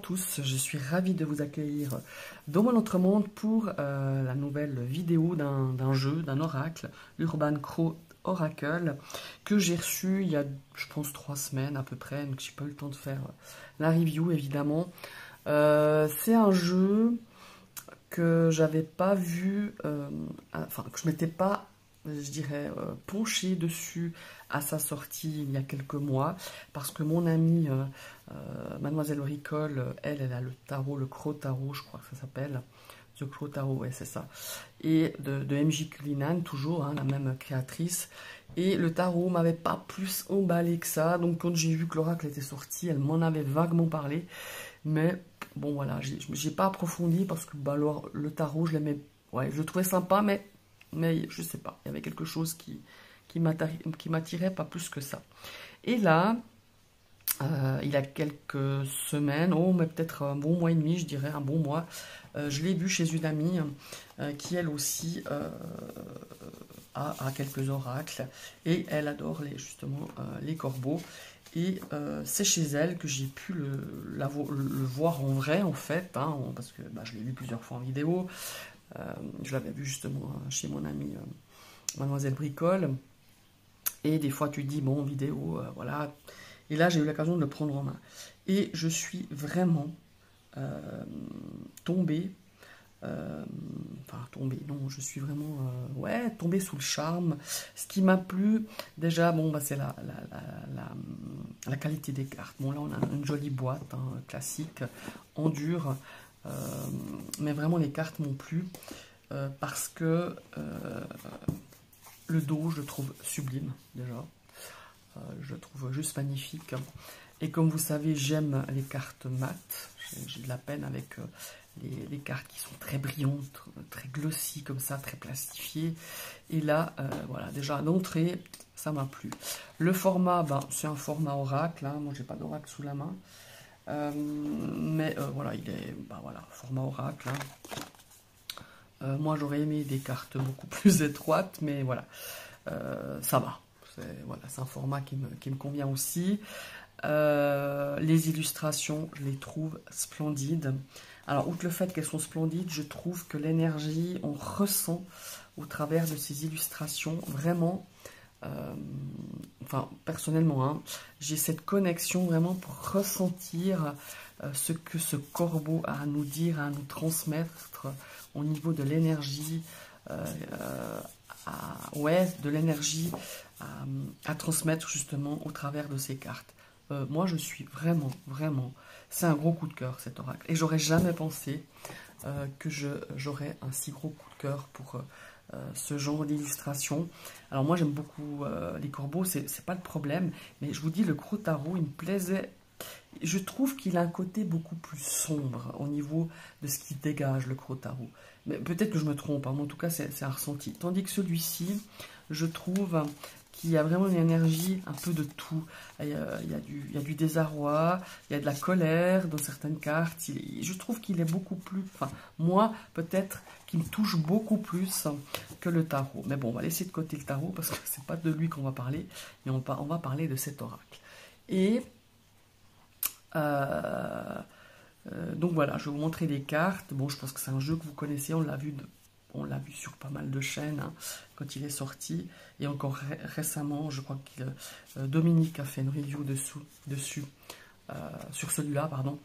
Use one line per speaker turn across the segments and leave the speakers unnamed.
tous, je suis ravie de vous accueillir dans mon autre monde pour la nouvelle vidéo d'un jeu, d'un oracle, l'Urban Crow Oracle, que j'ai reçu il y a, je pense, 3 semaines à peu près, donc j'ai pas eu le temps de faire la review évidemment. C'est un jeu que j'avais pas vu, enfin que je m'étais pas, je dirais, penché dessus à sa sortie il y a quelques mois, parce que mon amie Mademoiselle Bricole, elle a le tarot, le Crow Tarot, je crois que ça s'appelle, The Crow Tarot, ouais c'est ça, et de MJ Cullinan, toujours, hein, la même créatrice, et le tarot m'avait pas plus emballé que ça, donc quand j'ai vu que l'oracle était sorti, elle m'en avait vaguement parlé, mais bon voilà, j'ai pas approfondi parce que bah, alors, le tarot, je l'aimais, ouais, je le trouvais sympa, mais je sais pas, il y avait quelque chose qui m'attirait pas plus que ça. Et là, il y a quelques semaines, oh, mais peut-être un bon mois et demi, je dirais, un bon mois, je l'ai vu chez une amie qui, elle aussi, a quelques oracles, et elle adore justement les corbeaux. Et c'est chez elle que j'ai pu le voir en vrai, en fait, hein, parce que bah, je l'ai vu plusieurs fois en vidéo. Je l'avais vu justement chez mon amie Mademoiselle Bricole. Et des fois, tu dis, bon, vidéo, voilà. Et là, j'ai eu l'occasion de le prendre en main. Et je suis vraiment tombée. Enfin, tombée, non, je suis vraiment ouais, tombée sous le charme. Ce qui m'a plu, déjà, bon, bah, c'est la qualité des cartes. Bon, là, on a une jolie boîte, hein, classique, en dur. Mais vraiment, les cartes m'ont plu parce que le dos, je le trouve sublime, déjà. Je le trouve juste magnifique. Et comme vous savez, j'aime les cartes mates. J'ai de la peine avec les cartes qui sont très brillantes, très glossy comme ça, très plastifiées. Et là, voilà, déjà d'entrée, ça m'a plu. Le format, ben, c'est un format oracle. Hein. Moi, j'ai pas d'oracle sous la main. Mais voilà, il est, ben, voilà, format oracle. Hein. Moi, j'aurais aimé des cartes beaucoup plus étroites, mais voilà, ça va. Voilà, c'est un format qui me convient aussi. Les illustrations, je les trouve splendides. Alors, outre le fait qu'elles sont splendides, je trouve que l'énergie, on ressent au travers de ces illustrations, vraiment, enfin, personnellement, hein, j'ai cette connexion vraiment pour ressentir ce que ce corbeau a à nous dire, à nous transmettre au niveau de l'énergie, ouais, de l'énergie à transmettre justement au travers de ces cartes. Moi, je suis vraiment, c'est un gros coup de cœur cet oracle. Et j'aurais jamais pensé que j'aurais un si gros coup de cœur pour ce genre d'illustration. Alors moi, j'aime beaucoup les corbeaux, c'est pas le problème. Mais je vous dis, le Crow Tarot, il me plaisait. Je trouve qu'il a un côté beaucoup plus sombre au niveau de ce qu'il dégage, le Crow Tarot. Mais peut-être que je me trompe, hein, mais en tout cas, c'est un ressenti. Tandis que celui-ci, je trouve qu'il y a vraiment une énergie un peu de tout. Il y a du désarroi, il y a de la colère dans certaines cartes. Je trouve qu'il est beaucoup plus... Enfin, moi, peut-être qu'il me touche beaucoup plus que le tarot. Mais bon, on va laisser de côté le tarot parce que c'est pas de lui qu'on va parler, mais on va parler de cet oracle. Et... donc voilà, je vais vous montrer des cartes. Bon, je pense que c'est un jeu que vous connaissez, on l'a vu sur pas mal de chaînes hein, quand il est sorti. Et encore récemment, je crois que Dominique a fait une review dessus sur celui-là, pardon.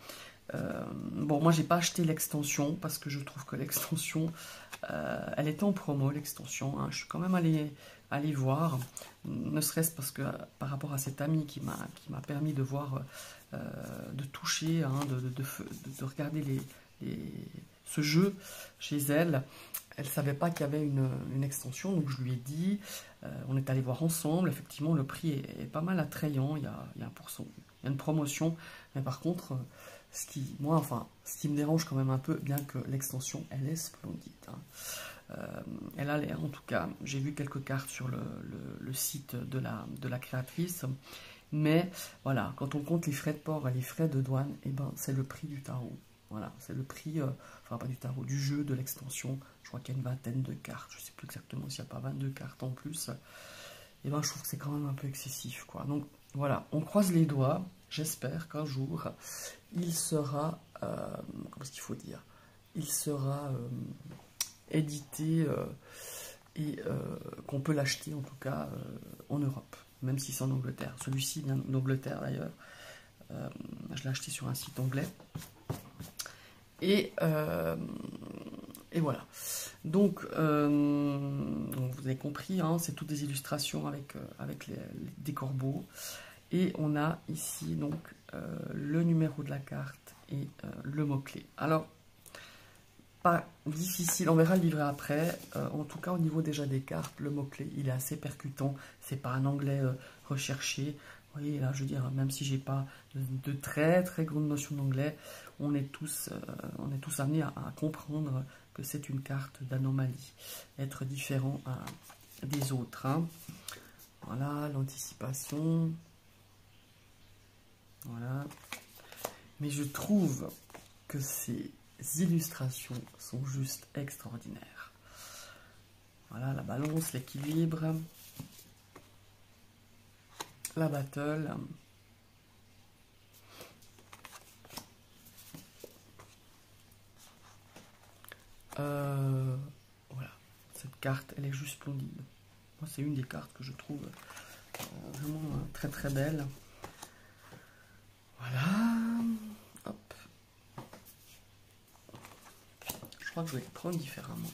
Bon, moi, j'ai pas acheté l'extension parce que je trouve que l'extension, elle était en promo, l'extension. Hein. Je suis quand même allé voir, ne serait-ce parce que par rapport à cet ami qui m'a permis de voir, de toucher, hein, de regarder ce jeu chez elle. Elle ne savait pas qu'il y avait une extension, donc je lui ai dit, on est allé voir ensemble, effectivement le prix est pas mal attrayant, il y a une promotion, mais par contre, ce qui me dérange quand même un peu, bien que l'extension, elle est splendide. Hein. Elle a l'air, en tout cas, j'ai vu quelques cartes sur le site de la créatrice, mais voilà, quand on compte les frais de port et les frais de douane, eh ben, c'est le prix du tarot. Voilà, c'est le prix, enfin pas du tarot, du jeu, de l'extension. Je crois qu'il y a une vingtaine de cartes. Je ne sais plus exactement s'il n'y a pas 22 cartes en plus. Et ben je trouve que c'est quand même un peu excessif, quoi. Donc voilà, on croise les doigts. J'espère qu'un jour, il sera comment est-ce qu'il faut dire, il sera édité et qu'on peut l'acheter en tout cas en Europe, même si c'est en Angleterre. Celui-ci vient d'Angleterre d'ailleurs. Je l'ai acheté sur un site anglais. Et voilà. Donc, vous avez compris, hein, c'est toutes des illustrations avec des corbeaux. Et on a ici donc le numéro de la carte et le mot-clé. Alors, pas difficile, on verra le livret après. En tout cas, au niveau déjà des cartes, le mot-clé, il est assez percutant. C'est pas un anglais recherché. Vous voyez, là, je veux dire, même si j'ai pas de très très grande notion d'anglais, on est tous amenés à comprendre que c'est une carte d'anomalie, être différent des autres. Hein. Voilà, l'anticipation. Voilà. Mais je trouve que ces illustrations sont juste extraordinaires. Voilà, la balance, l'équilibre, la battle. Voilà, cette carte, elle est juste splendide. Moi, c'est une des cartes que je trouve vraiment très très belle. Voilà. Hop. Je crois que je vais les prendre différemment.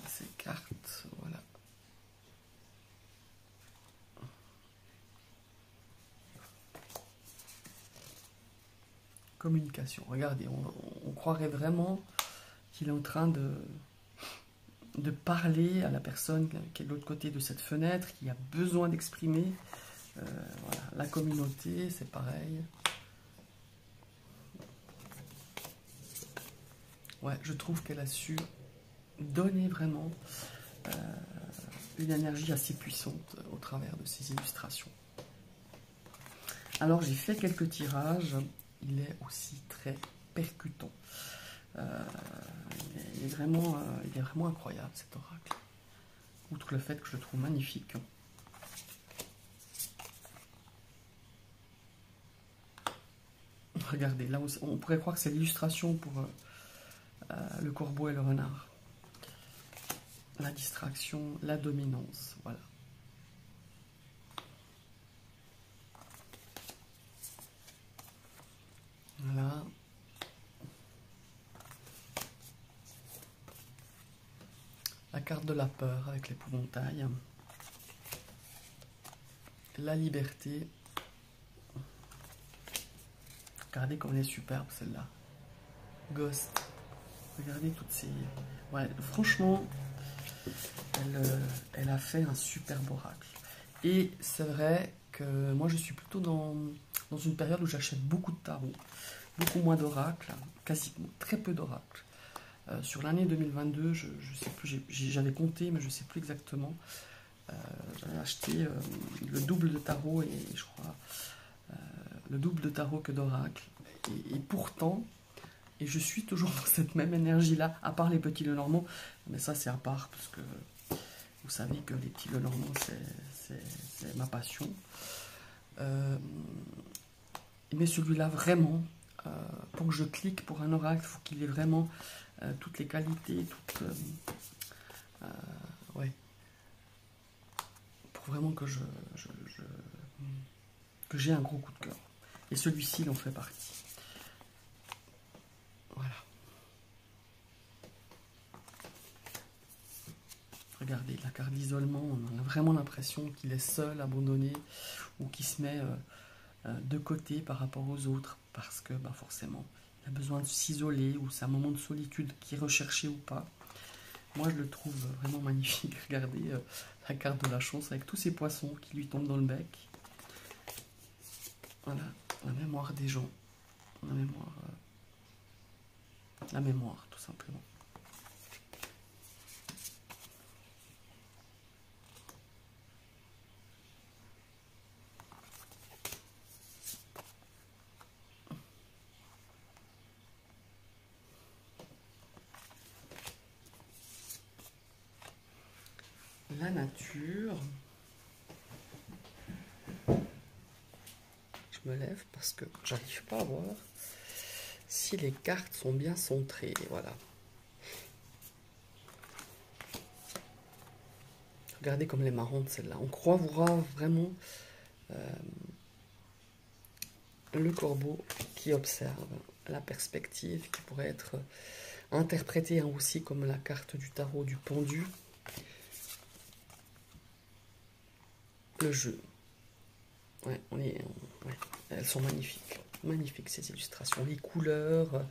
Ces cartes, voilà. Communication. Regardez, on croirait vraiment qu'il est en train de parler à la personne qui est de l'autre côté de cette fenêtre, qui a besoin d'exprimer. Voilà. La communauté, c'est pareil. Ouais, je trouve qu'elle a su donner vraiment une énergie assez puissante au travers de ces illustrations. Alors j'ai fait quelques tirages, il est aussi très percutant. Il est vraiment incroyable cet oracle. Outre le fait que je le trouve magnifique. Regardez, là on pourrait croire que c'est l'illustration pour le corbeau et le renard. La distraction, la dominance, voilà. Voilà. La carte de la peur avec l'épouvantail. La liberté. Regardez comme elle est superbe celle-là. Ghost. Regardez toutes ces... Ouais, franchement, elle a fait un superbe oracle. Et c'est vrai que moi je suis plutôt dans une période où j'achète beaucoup de tarots, beaucoup moins d'oracles, quasiment très peu d'oracles. Sur l'année 2022, je sais plus, j'avais compté, mais je ne sais plus exactement. J'avais acheté le double de tarot et je crois le double de tarot que d'oracles. Et pourtant, et je suis toujours dans cette même énergie-là, à part les petits Lenormand, mais ça c'est à part, parce que vous savez que les petits Lenormand, c'est ma passion. Mais celui-là, vraiment, pour que je clique pour un oracle, il faut qu'il ait vraiment toutes les qualités, ouais. Pour vraiment que que j'ai un gros coup de cœur. Et celui-ci, il en fait partie. Voilà. Regardez, la carte d'isolement, on a vraiment l'impression qu'il est seul, abandonné, ou qu'il se met de côté par rapport aux autres, parce que bah, forcément, il a besoin de s'isoler, ou c'est un moment de solitude qui est recherché ou pas. Moi, je le trouve vraiment magnifique. Regardez la carte de la chance avec tous ces poissons qui lui tombent dans le bec. Voilà, la mémoire des gens. La mémoire, tout simplement. La nature. Je me lève parce que j'arrive pas à voir. si les cartes sont bien centrées. Voilà. Regardez comme elle est marrante celle-là. On croit voir vraiment le corbeau qui observe la perspective, qui pourrait être interprétée aussi comme la carte du tarot du pendu. Le jeu. Ouais, ouais, elles sont magnifiques. Magnifiques ces illustrations. Les couleurs,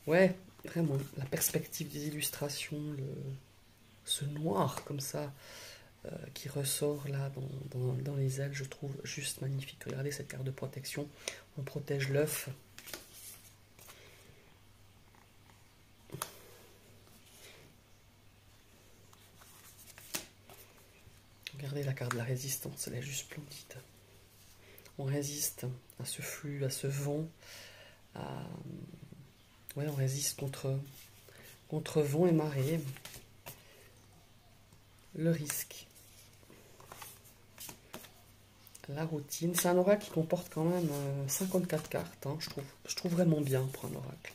ouais, vraiment, la perspective des illustrations, ce noir comme ça, qui ressort là dans les ailes, je trouve juste magnifique. Regardez cette carte de protection, on protège l'œuf. Regardez la carte de la résistance, elle est juste splendide. On résiste à ce flux, à ce vent, ouais, on résiste contre vent et marée. Le risque. La routine. C'est un oracle qui comporte quand même 54 cartes. Hein, je trouve vraiment bien pour un oracle.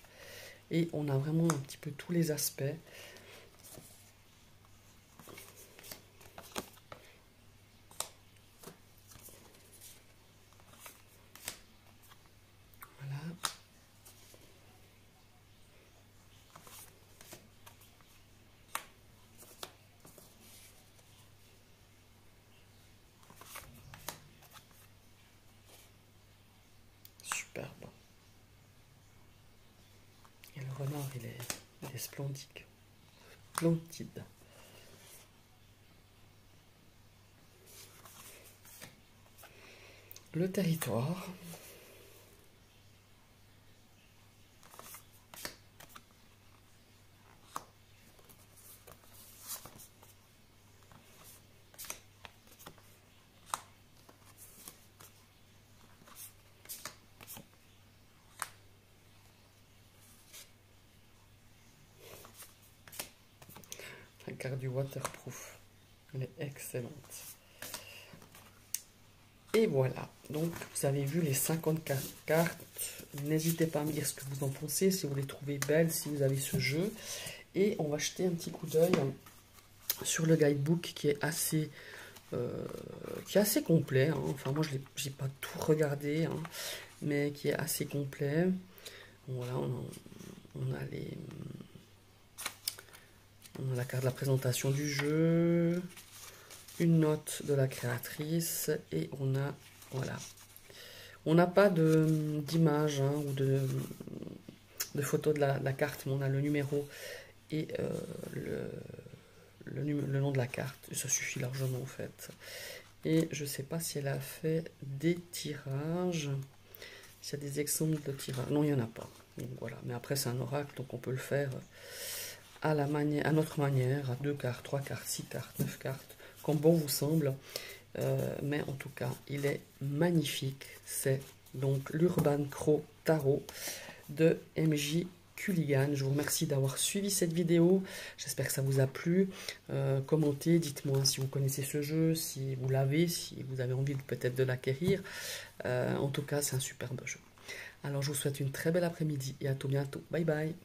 Et on a vraiment un petit peu tous les aspects. Voilà. Superbe. Et le renard, il est splendide. Splendide. Le territoire. La carte du waterproof. Elle est excellente. Et voilà, donc vous avez vu les 54 cartes. N'hésitez pas à me dire ce que vous en pensez, si vous les trouvez belles, si vous avez ce jeu. Et on va jeter un petit coup d'œil sur le guidebook qui est assez complet. Hein. Enfin, moi, je n'ai pas tout regardé, hein, mais qui est assez complet. Voilà, on a la carte de la présentation du jeu, une note de la créatrice et on a, voilà, on n'a pas d'image hein, ou de photo de la carte, mais on a le numéro et le nom de la carte, ça suffit largement en fait. Et je sais pas si elle a fait des tirages, s'il y a des exemples de tirages, non il n'y en a pas, donc voilà, mais après c'est un oracle donc on peut le faire à notre manière, à 2 cartes, 3 cartes, 6 cartes, 9 cartes, comme bon vous semble. Mais en tout cas, il est magnifique. C'est donc l'Urban Crow Tarot de MJ Culligan. Je vous remercie d'avoir suivi cette vidéo. J'espère que ça vous a plu. Commentez, dites-moi si vous connaissez ce jeu, si vous l'avez, si vous avez envie peut-être de l'acquérir. En tout cas, c'est un superbe jeu. Alors, je vous souhaite une très belle après-midi et à tout bientôt. Bye bye.